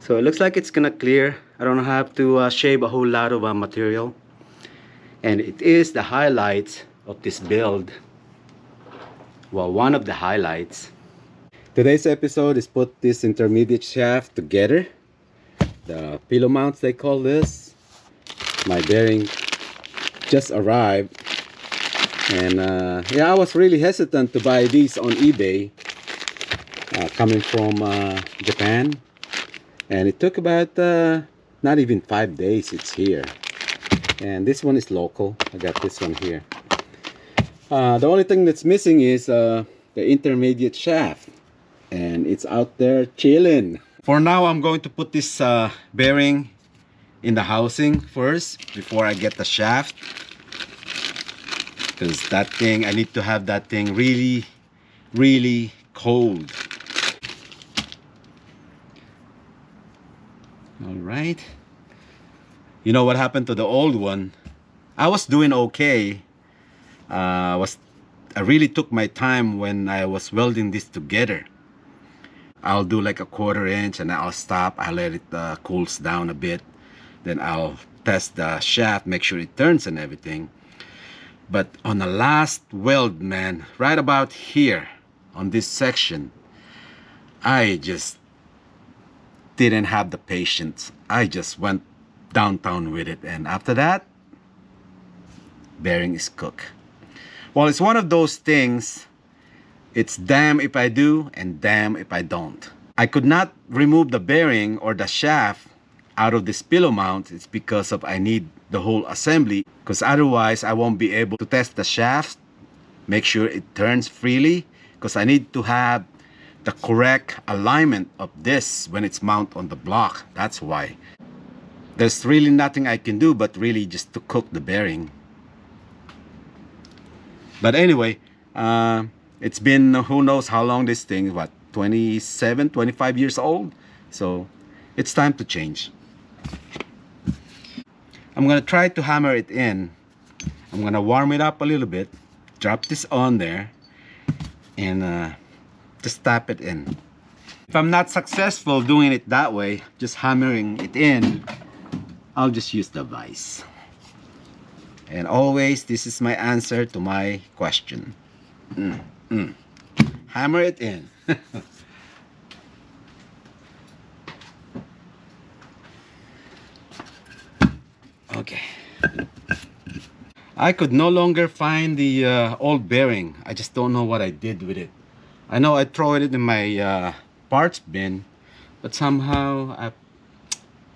So it looks like it's gonna clear. I don't have to shave a whole lot of material. And it is the highlights of this build. Well, one of the highlights. Today's episode is put this intermediate shaft together. The pillow mounts, they call this. My bearing just arrived. And yeah, I was really hesitant to buy these on eBay. Coming from Japan. And it took about not even 5 days, it's here. And this one is local. I got this one here. The only thing that's missing is the intermediate shaft. And it's out there chilling. For now, I'm going to put this bearing in the housing first before I get the shaft. Because that thing, I need to have that thing really, really cold. All right. You know what happened to the old one? I was doing okay. I really took my time when I was welding this together. I'll do like a 1/4 inch and I'll stop. I'll let it cools down a bit. Then I'll test the shaft, make sure it turns and everything. But on the last weld, man, right about here on this section, I just didn't have the patience. I just went downtown with it, and after that, bearing is cooked. Well, it's one of those things. It's damn if I do and damn if I don't. I could not remove the bearing or the shaft out of this pillow mount. It's because of I need the whole assembly, because otherwise I won't be able to test the shaft, make sure it turns freely, because I need to have the correct alignment of this when it's mounted on the block. That's why. There's really nothing I can do but really just to cook the bearing. But anyway, it's been who knows how long this thing, what, 27, 25 years old? So it's time to change. I'm gonna try to hammer it in. I'm gonna warm it up a little bit, drop this on there, and just tap it in. If I'm not successful doing it that way, just hammering it in, I'll just use the vise. And always, this is my answer to my question. Hammer it in. Okay. I could no longer find the old bearing. I just don't know what I did with it. I know I throw it in my parts bin, but somehow I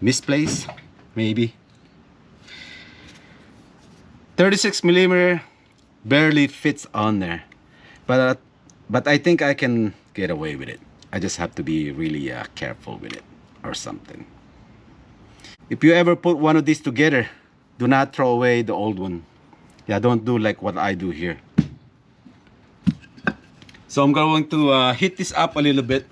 misplaced, maybe. 36mm barely fits on there, but I think I can get away with it. I just have to be really careful with it or something. If you ever put one of these together, do not throw away the old one. Yeah, don't do like what I do here. So I'm going to heat this up a little bit.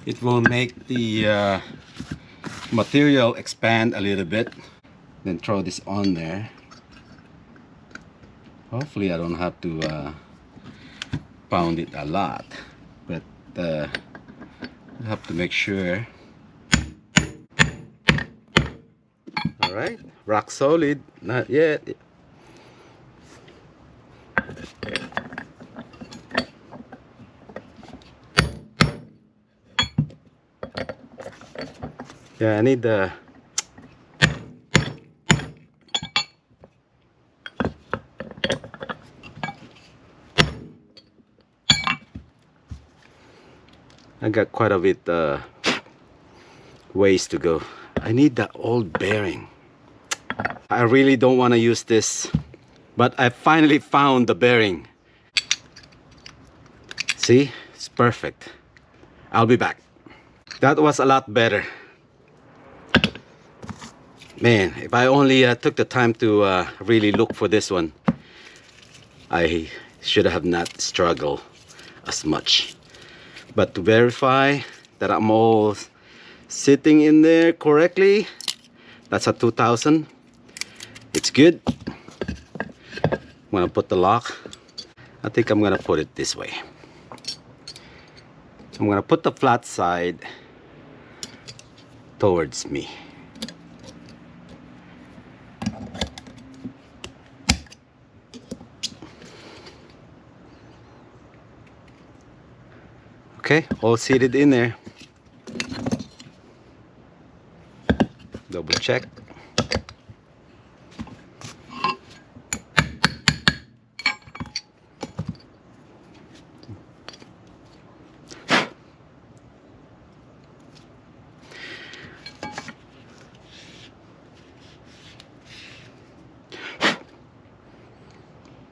It will make the material expand a little bit. Then throw this on there. Hopefully I don't have to pound it a lot, but I have to make sure. All right, rock solid. Not yet. Yeah, I need the I got quite a bit ways to go. I need the old bearing. I really don't want to use this, but I finally found the bearing. See, it's perfect. I'll be back. That was a lot better. Man, if I only took the time to really look for this one. I should have not struggled as much. But to verify that I'm all sitting in there correctly, that's a 2000. It's good. I'm gonna put the lock. I think I'm gonna put it this way. I'm gonna put the flat side towards me. Okay, all seated in there. Double check.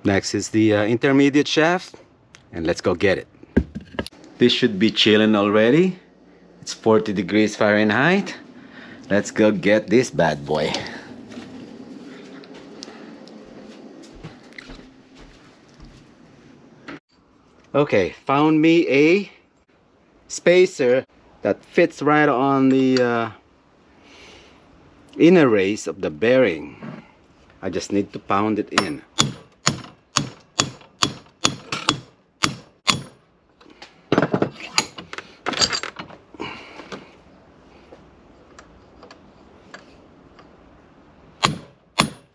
Next is the intermediate shaft, and let's go get it. This should be chilling already. It's 40 degrees Fahrenheit. Let's go get this bad boy. Okay, found me a spacer that fits right on the inner race of the bearing. I just need to pound it in.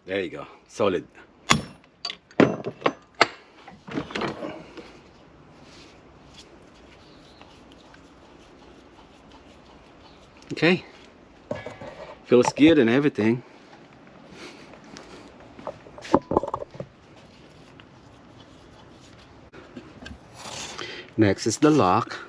There you go, solid. Okay, feels good and everything. Next is the lock.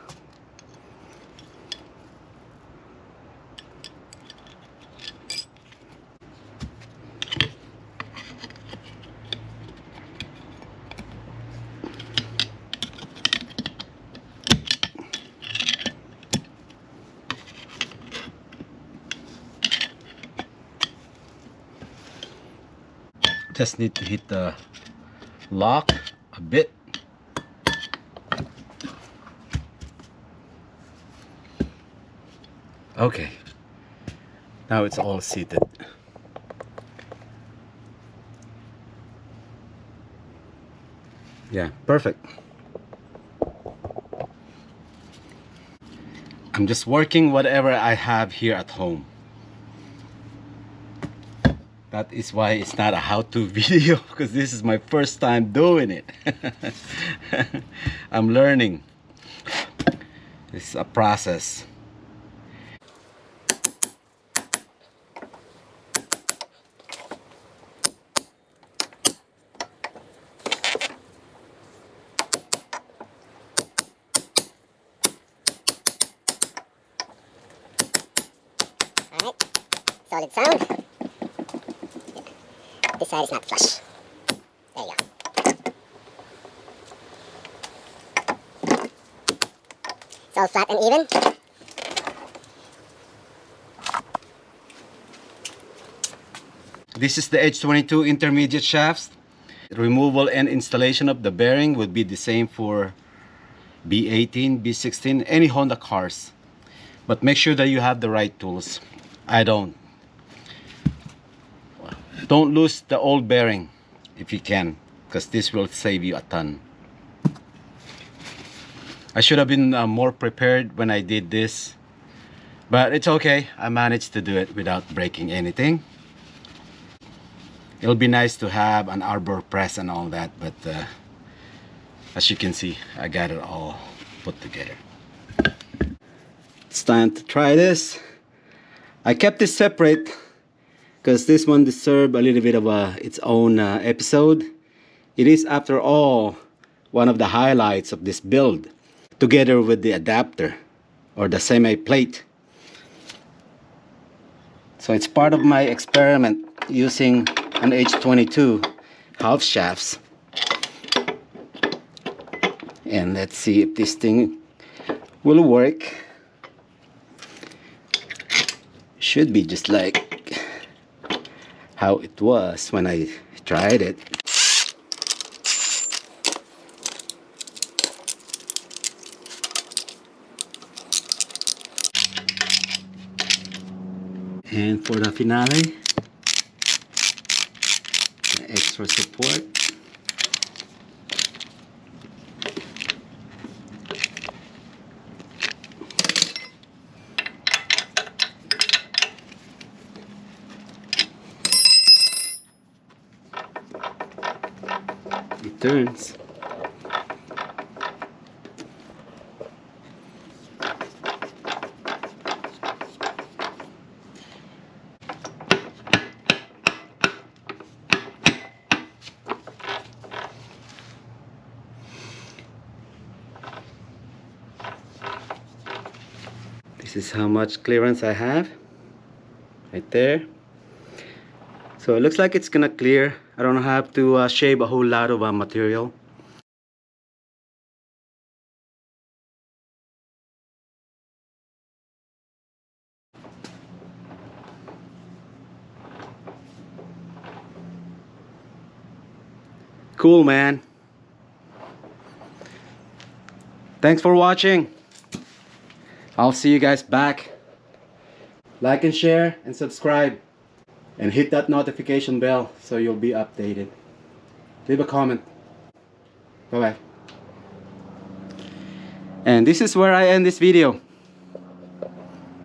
Just need to hit the lock a bit. Okay, now it's all seated. Yeah, perfect. I'm just working whatever I have here at home. That is why it's not a how-to video, because this is my first time doing it. I'm learning. It's a process. Alright, solid sound. This side is not flush. There you go. It's all flat and even. This is the H22 intermediate shafts. Removal and installation of the bearing would be the same for B18, B16, any Honda cars. But make sure that you have the right tools. I don't. Don't lose the old bearing if you can, because this will save you a ton. I should have been more prepared when I did this, but it's okay. I managed to do it without breaking anything. It'll be nice to have an arbor press and all that, but as you can see, I got it all put together. It's time to try this. I kept this separate because this one deserves a little bit of its own episode. It is, after all, one of the highlights of this build, together with the adapter or the semi plate. So it's part of my experiment using an H22 half shafts. And let's see if this thing will work. Should be just like how it was when I tried it. And for the finale, the extra support. It turns. This is how much clearance I have right there. So it looks like it's gonna clear. I don't have to shave a whole lot of material. Cool, man. Thanks for watching. I'll see you guys back. Like and share and subscribe. And hit that notification bell so you'll be updated. Leave a comment. Bye bye. And this is where I end this video.